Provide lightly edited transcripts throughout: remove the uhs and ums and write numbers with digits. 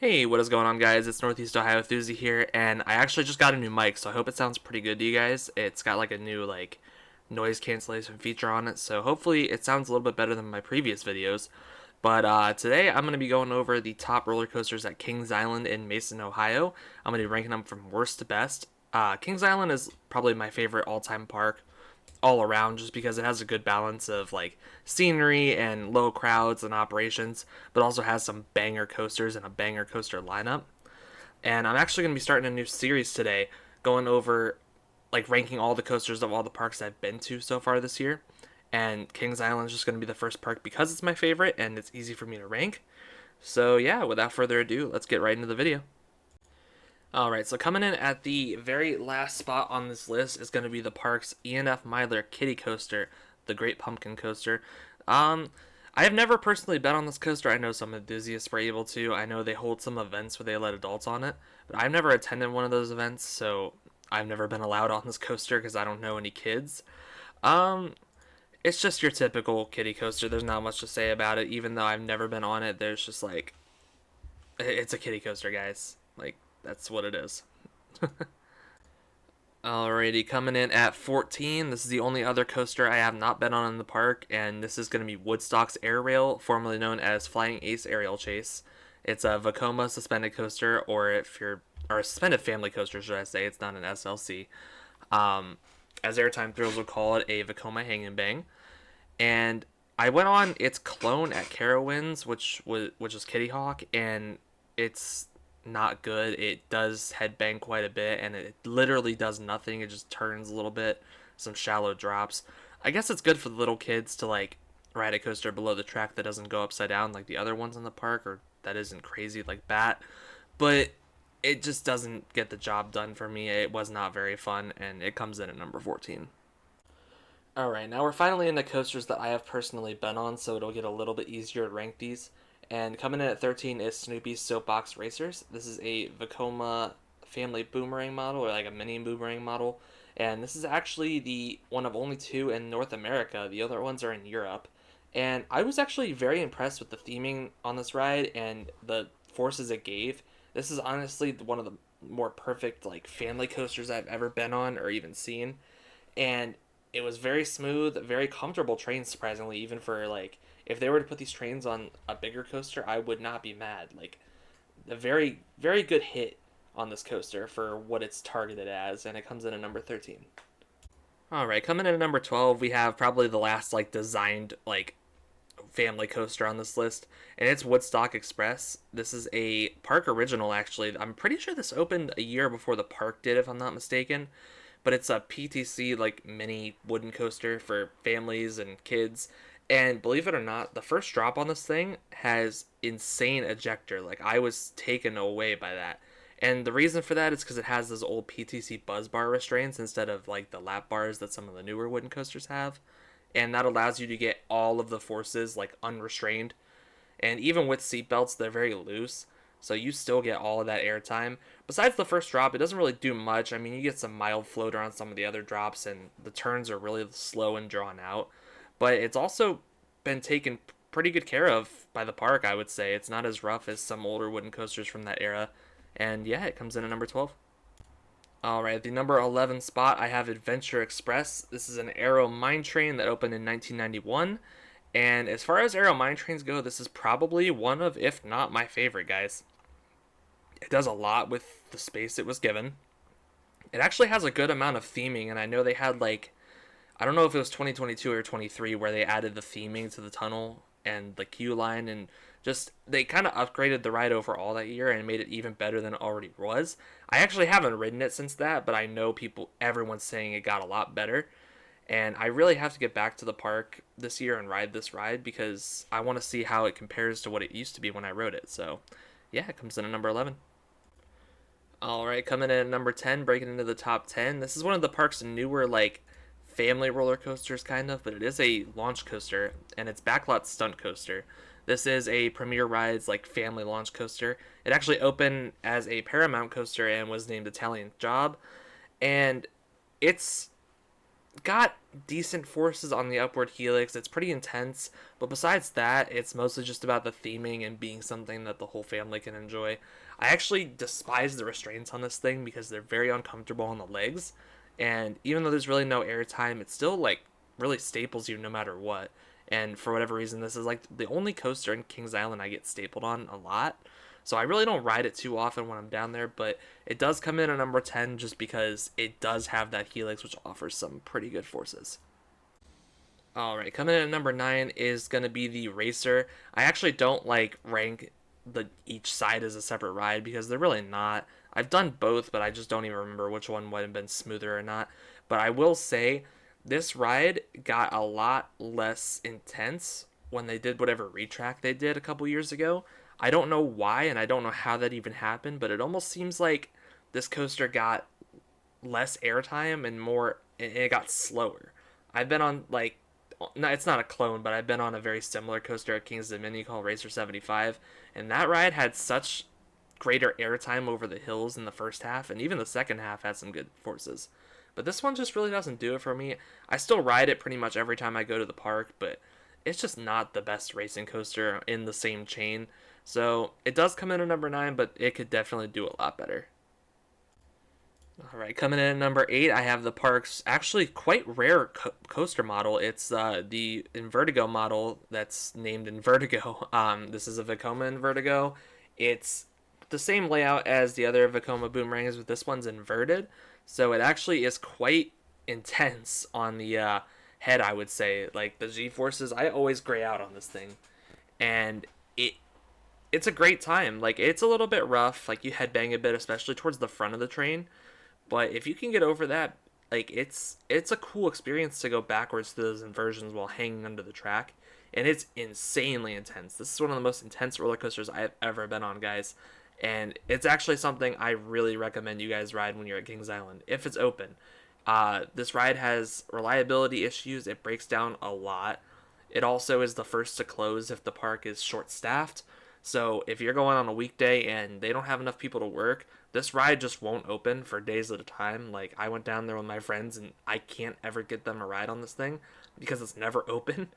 Hey, what is going on, guys? It's Northeast Ohio Thuzy here, and I actually just got a new mic, so I hope it sounds pretty good to you guys. It's got like a new noise cancellation feature on it, so hopefully it sounds a little bit better than my previous videos. But today I'm going to be going over the top roller coasters at Kings Island in Mason, Ohio. I'm going to be ranking them from worst to best. Kings Island is probably my favorite all-time park all around just because it has a good balance of like scenery and low crowds and operations, but also has some banger coasters and a banger coaster lineup. And I'm actually going to be starting a new series today going over like ranking all the coasters of all the parks I've been to so far this year. And Kings Island is just going to be the first park because it's my favorite and it's easy for me to rank. So, yeah, without further ado, let's get right into the video. Alright, so coming in at the very last spot on this list is going to be the park's E&F Myler Kiddie Coaster, the Great Pumpkin Coaster. I have never personally been on this coaster. I know some enthusiasts were able to. I know they hold some events where they let adults on it, but I've never attended one of those events, so I've never been allowed on this coaster because I don't know any kids. Um, it's just your typical kiddie coaster. There's not much to say about it, even though I've never been on it. There's just like, it's a kiddie coaster, guys. Like, that's what it is. Alrighty, coming in at 14. This is the only other coaster I have not been on in the park, and this is going to be Woodstock's Air Rail, formerly known as Flying Ace Aerial Chase. It's a Vekoma suspended coaster, or a suspended family coaster, should I say? It's not an SLC. Um, as Airtime Thrills would call it, a Vekoma Hang and Bang. And I went on its clone at Carowinds, which is Kitty Hawk, and it's not good. It does headbang quite a bit, and it literally does nothing. It just turns a little bit, some shallow drops. I guess it's good for the little kids to like ride a coaster below the track that doesn't go upside down like the other ones in the park, or that isn't crazy like Bat. But it just doesn't get the job done for me. It was not very fun, and it comes in at number 14. Alright, now we're finally into coasters that I have personally been on, so it'll get a little bit easier to rank these. And coming in at 13 is Snoopy's Soapbox Racers. This is a Vekoma family boomerang model, or like a mini boomerang model. And this is actually the one of only two in North America. The other ones are in Europe. And I was actually very impressed with the theming on this ride and the forces it gave. This is honestly one of the more perfect like family coasters I've ever been on or even seen. And it was very smooth, very comfortable train, surprisingly, even for like if they were to put these trains on a bigger coaster, I would not be mad. Like a very good hit on this coaster for what it's targeted as, and it comes in at number 13. All right, coming in at number 12, we have probably the last like designed like family coaster on this list, and it's Woodstock Express. This is a park original, actually. I'm pretty sure this opened a year before the park did, if I'm not mistaken. But it's a PTC like mini wooden coaster for families and kids. And believe it or not, the first drop on this thing has insane ejector. Like I was taken away by that. And the reason for that is because it has those old PTC buzz bar restraints instead of like the lap bars that some of the newer wooden coasters have. And that allows you to get all of the forces like unrestrained. And even with seatbelts, they're very loose, so you still get all of that airtime. Besides the first drop, it doesn't really do much. I mean, you get some mild floater on some of the other drops, and the turns are really slow and drawn out. But it's also been taken pretty good care of by the park, I would say. It's not as rough as some older wooden coasters from that era. And yeah, it comes in at number 12. Alright, the number 11 spot, I have Adventure Express. This is an Aero mine train that opened in 1991. And as far as Aero mine trains go, this is probably one of, if not my favorite, guys. It does a lot with the space it was given. It actually has a good amount of theming, and I know they had like, I don't know if it was 2022 or 23 where they added the theming to the tunnel and the queue line, and just they kind of upgraded the ride overall that year and made it even better than it already was. I actually haven't ridden it since that, but I know everyone's saying it got a lot better. And I really have to get back to the park this year and ride this ride because I want to see how it compares to what it used to be when I rode it. So, yeah, it comes in at number 11. All right, coming in at number 10, breaking into the top 10. This is one of the park's newer, like, family roller coasters, kind of, but it is a launch coaster, and it's Backlot Stunt Coaster. This is a Premier Rides, like, family launch coaster. It actually opened as a Paramount coaster and was named Italian Job. And it's got decent forces on the upward helix. It's pretty intense, but besides that, it's mostly just about the theming and being something that the whole family can enjoy. I actually despise the restraints on this thing because they're very uncomfortable on the legs, and even though there's really no airtime, it still like really staples you no matter what. And for whatever reason, this is like the only coaster in Kings Island I get stapled on a lot. So I really don't ride it too often when I'm down there, but it does come in at number 10 just because it does have that helix, which offers some pretty good forces. All right, coming in at number 9 is going to be the Racer. I actually don't like rank the each side as a separate ride because they're really not. I've done both, but I just don't even remember which one would have been smoother or not. But I will say this ride got a lot less intense when they did whatever retrack they did a couple years ago. I don't know why, and I don't know how that even happened, but it almost seems like this coaster got less airtime and more, and it got slower. I've been on like, no, it's not a clone, but I've been on a very similar coaster at Kings Dominion called Racer 75, and that ride had such greater airtime over the hills in the first half, and even the second half had some good forces. But this one just really doesn't do it for me. I still ride it pretty much every time I go to the park, but it's just not the best racing coaster in the same chain. So it does come in at number 9, but it could definitely do a lot better. All right, coming in at number 8, I have the park's actually quite rare coaster model. It's the Invertigo model that's named Invertigo. This is a Vekoma Invertigo. It's the same layout as the other Vekoma boomerangs, but this one's inverted. So it actually is quite intense on the head, I would say. Like the G forces, I always gray out on this thing, and it's a great time. Like it's a little bit rough, like you headbang a bit, especially towards the front of the train. But if you can get over that, like it's a cool experience to go backwards to those inversions while hanging under the track, and it's insanely intense. This is one of the most intense roller coasters I've ever been on, guys. And it's actually something I really recommend you guys ride when you're at Kings Island if it's open. This ride has reliability issues. It breaks down a lot. It also is the first to close if the park is short staffed. So if you're going on a weekday and they don't have enough people to work, this ride just won't open for days at a time. Like I went down there with my friends and I can't ever get them a ride on this thing because it's never open.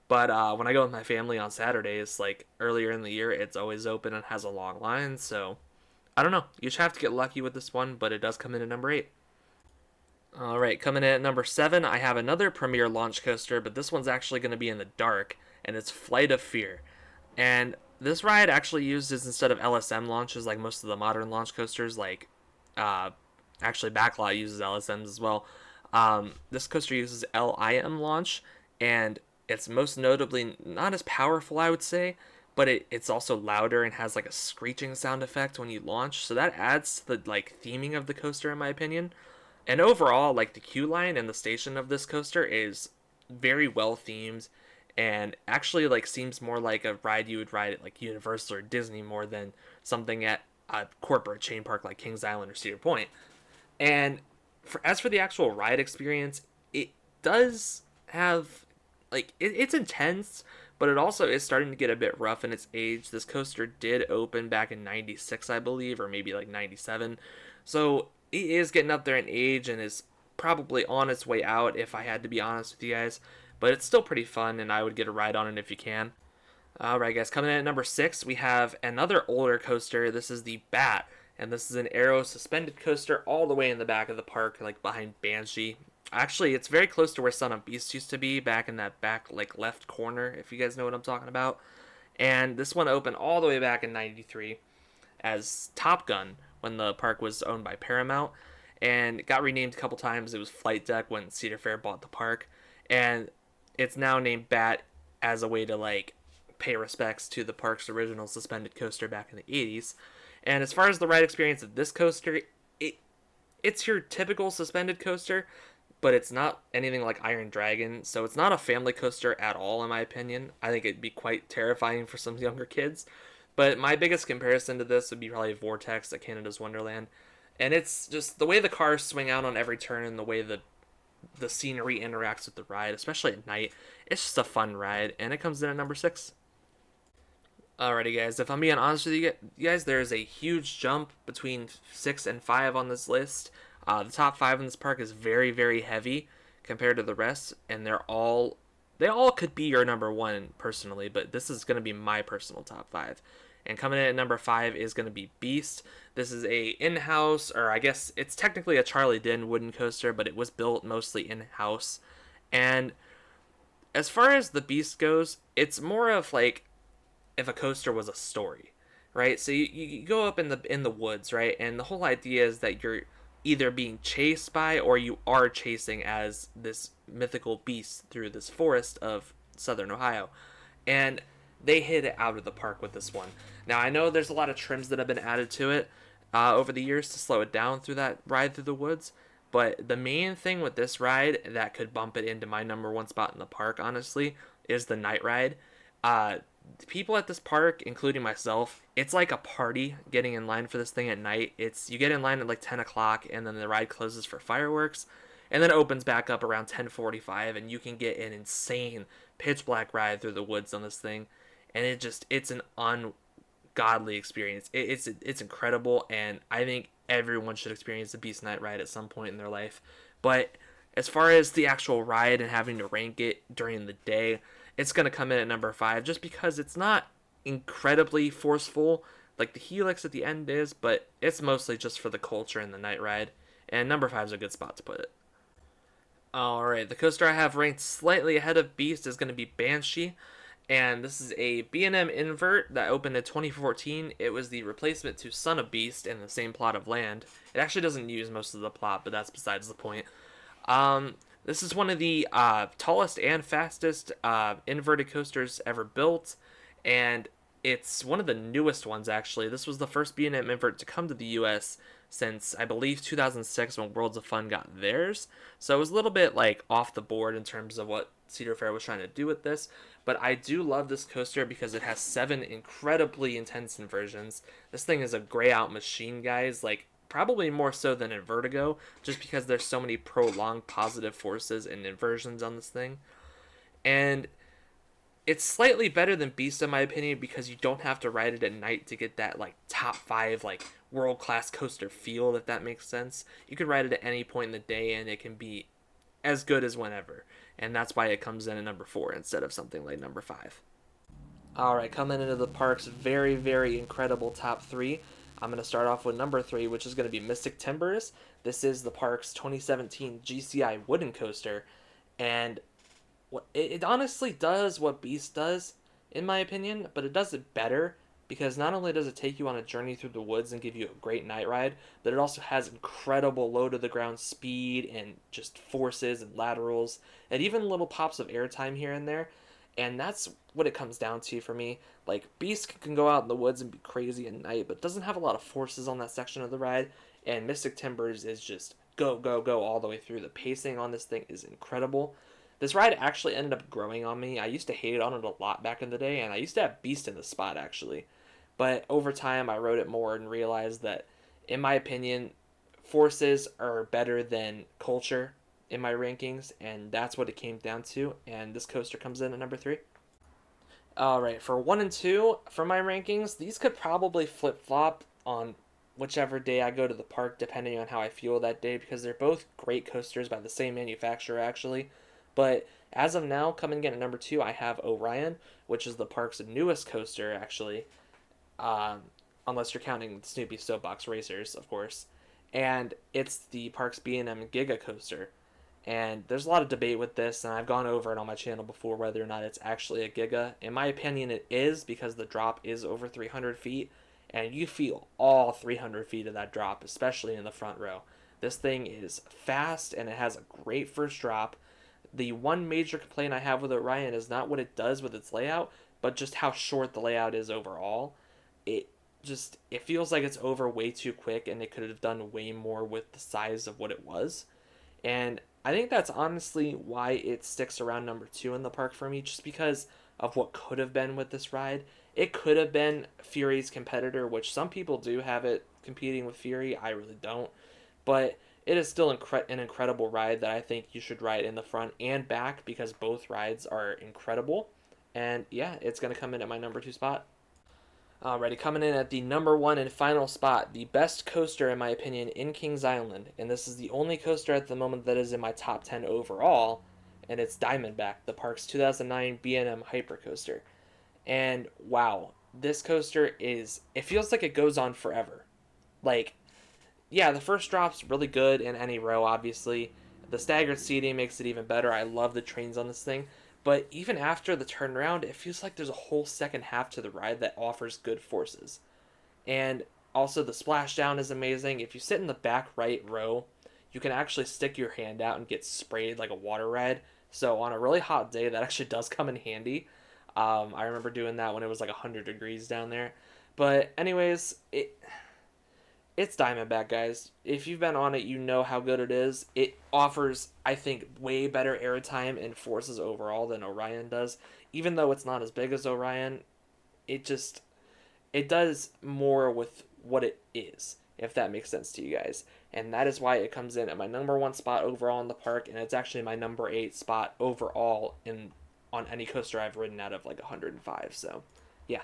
But when I go with my family on Saturdays, like earlier in the year, it's always open and has a long line. So I don't know. You just have to get lucky with this one, but it does come in at number 8. All right, coming in at number 7, I have another premier launch coaster, but this one's actually going to be in the dark, and it's Flight of Fear. And this ride actually uses, instead of LSM launches like most of the modern launch coasters, like uh, actually Backlot uses LSMs as well. This coaster uses LIM launch, and it's most notably not as powerful, I would say, but it's also louder and has like a screeching sound effect when you launch. So that adds to the like theming of the coaster, in my opinion. And overall, like the queue line and the station of this coaster is very well themed and actually like seems more like a ride you would ride at like Universal or Disney more than something at a corporate chain park like Kings Island or Cedar Point. And as for the actual ride experience, it does have it's intense, but it also is starting to get a bit rough in its age. This coaster did open back in 96, I believe, or maybe like 97. So it is getting up there in age and is probably on its way out, if I had to be honest with you guys. But it's still pretty fun, and I would get a ride on it if you can. Alright, guys, coming in at number 6, we have another older coaster. This is the Bat, and this is an aero suspended coaster all the way in the back of the park, like behind Banshee. Actually, it's very close to where Son of Beast used to be, back in that back, like, left corner, if you guys know what I'm talking about. And this one opened all the way back in 93 as Top Gun when the park was owned by Paramount, and it got renamed a couple times. It was Flight Deck when Cedar Fair bought the park, and it's now named Bat as a way to, like, pay respects to the park's original suspended coaster back in the 80s. And as far as the ride experience of this coaster, it's your typical suspended coaster, but it's not anything like Iron Dragon, so it's not a family coaster at all, in my opinion. I think it'd be quite terrifying for some younger kids. But my biggest comparison to this would be probably Vortex at Canada's Wonderland. And it's just the way the cars swing out on every turn and the way the scenery interacts with the ride, especially at night. It's just a fun ride, and it comes in at number 6. Alrighty, guys, if I'm being honest with you guys, there is a huge jump between 6 and 5 on this list. The top 5 in this park is very, very heavy compared to the rest, and they all could be your number one personally, but this is going to be my personal top five. And coming in at number five is going to be Beast. This is a in-house, or I guess it's technically a Charlie Din wooden coaster, but it was built mostly in-house. And as far as the Beast goes, it's more of like if a coaster was a story, right? So you go up in the woods, right? And the whole idea is that you're either being chased by or you are chasing as this mythical beast through this forest of southern Ohio. And they hit it out of the park with this one. Now I know there's a lot of trims that have been added to it over the years to slow it down through that ride through the woods. But the main thing with this ride that could bump it into my number one spot in the park, honestly, is the night ride. Uh, People at this park, including myself, it's like a party getting in line for this thing at night. It's you get in line at like 10 o'clock, and then the ride closes for fireworks, and then it opens back up around 10:45, and you can get an insane pitch black ride through the woods on this thing, and it's an ungodly experience. It's incredible, and I think everyone should experience the Beast Night ride at some point in their life. But as far as the actual ride and having to rank it during the day, it's going to come in at number five just because it's not incredibly forceful like the Helix at the end is, but it's mostly just for the culture and the night ride. And number five is a good spot to put it. Alright, the coaster I have ranked slightly ahead of Beast is going to be Banshee. And this is a B&M invert that opened in 2014. It was the replacement to Son of Beast in the same plot of land. It actually doesn't use most of the plot, but that's besides the point. This is one of the tallest and fastest inverted coasters ever built, and it's one of the newest ones, actually. This was the first B&M invert to come to the U.S. since, I believe, 2006 when Worlds of Fun got theirs. So it was a little bit like off the board in terms of what Cedar Fair was trying to do with this. But I do love this coaster because it has 7 incredibly intense inversions. This thing is a gray out machine, guys. Like, probably more so than in Vertigo, just because there's so many prolonged positive forces and inversions on this thing. And it's slightly better than Beast in my opinion because you don't have to ride it at night to get that like top 5 like world class coaster feel, if that makes sense. You could ride it at any point in the day and it can be as good as whenever. And that's why it comes in at number 4 instead of something like number 5. Alright, coming into the park's very, very incredible top 3. I'm going to start off with number 3, which is going to be Mystic Timbers. This is the park's 2017 GCI wooden coaster. And it honestly does what Beast does, in my opinion, but it does it better because not only does it take you on a journey through the woods and give you a great night ride, but it also has incredible low to the ground speed and just forces and laterals and even little pops of airtime here and there. And that's what it comes down to for me. Like, Beast can go out in the woods and be crazy at night, but doesn't have a lot of forces on that section of the ride. And Mystic Timbers is just go, go, go all the way through. The pacing on this thing is incredible. This ride actually ended up growing on me. I used to hate on it a lot back in the day, and I used to have Beast in the spot, actually. But over time, I rode it more and realized that, in my opinion, forces are better than culture in my rankings, and that's what it came down to. And this coaster comes in at number 3. Alright, for 1 and 2, for my rankings, these could probably flip flop on whichever day I go to the park, depending on how I feel that day, because they're both great coasters by the same manufacturer, actually. But as of now, coming in at number 2, I have Orion, which is the park's newest coaster, actually. Unless you're counting Snoopy Soapbox Racers, of course. And it's the park's B&M Giga coaster. And there's a lot of debate with this, and I've gone over it on my channel before whether or not it's actually a Giga. In my opinion, it is, because the drop is over 300 feet, and you feel all 300 feet of that drop, especially in the front row. This thing is fast, and it has a great first drop. The one major complaint I have with Orion is not what it does with its layout, but just how short the layout is overall. It it feels like it's over way too quick, and it could have done way more with the size of what it was. And I think that's honestly why it sticks around number 2 in the park for me, just because of what could have been with this ride. It could have been Fury's competitor, which some people do have it competing with Fury. I really don't. But it is still an incredible ride that I think you should ride in the front and back because both rides are incredible. And yeah, it's going to come in at my number 2 spot. Alrighty, coming in at the number one and final spot, the best coaster in my opinion in Kings Island, and this is the only coaster at the moment that is in my top 10 overall, and it's Diamondback, the park's 2009 B&M Hyper Coaster. And wow, this coaster it feels like it goes on forever. Like, yeah, the first drop's really good in any row, obviously. The staggered seating makes it even better. I love the trains on this thing. But even after the turnaround, it feels like there's a whole second half to the ride that offers good forces. And also, the splashdown is amazing. If you sit in the back right row, you can actually stick your hand out and get sprayed like a water ride. So, on a really hot day, that actually does come in handy. I remember doing that when it was like 100 degrees down there. But, anyways, it's Diamondback, guys. If you've been on it, you know how good it is. It offers, I think, way better airtime and forces overall than Orion does. Even though it's not as big as Orion, it does more with what it is, if that makes sense to you guys. And that is why it comes in at my number one spot overall in the park, and it's actually my number 8 spot overall in on any coaster I've ridden out of like 105. So, yeah.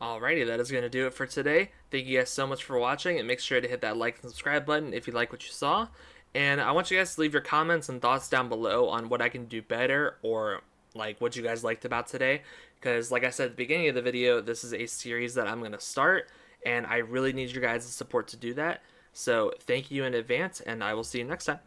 Alrighty, that is going to do it for today. Thank you guys so much for watching, and make sure to hit that like and subscribe button if you like what you saw. And I want you guys to leave your comments and thoughts down below on what I can do better, or like what you guys liked about today. Because like I said at the beginning of the video, this is a series that I'm going to start, and I really need your guys' support to do that. So thank you in advance, and I will see you next time.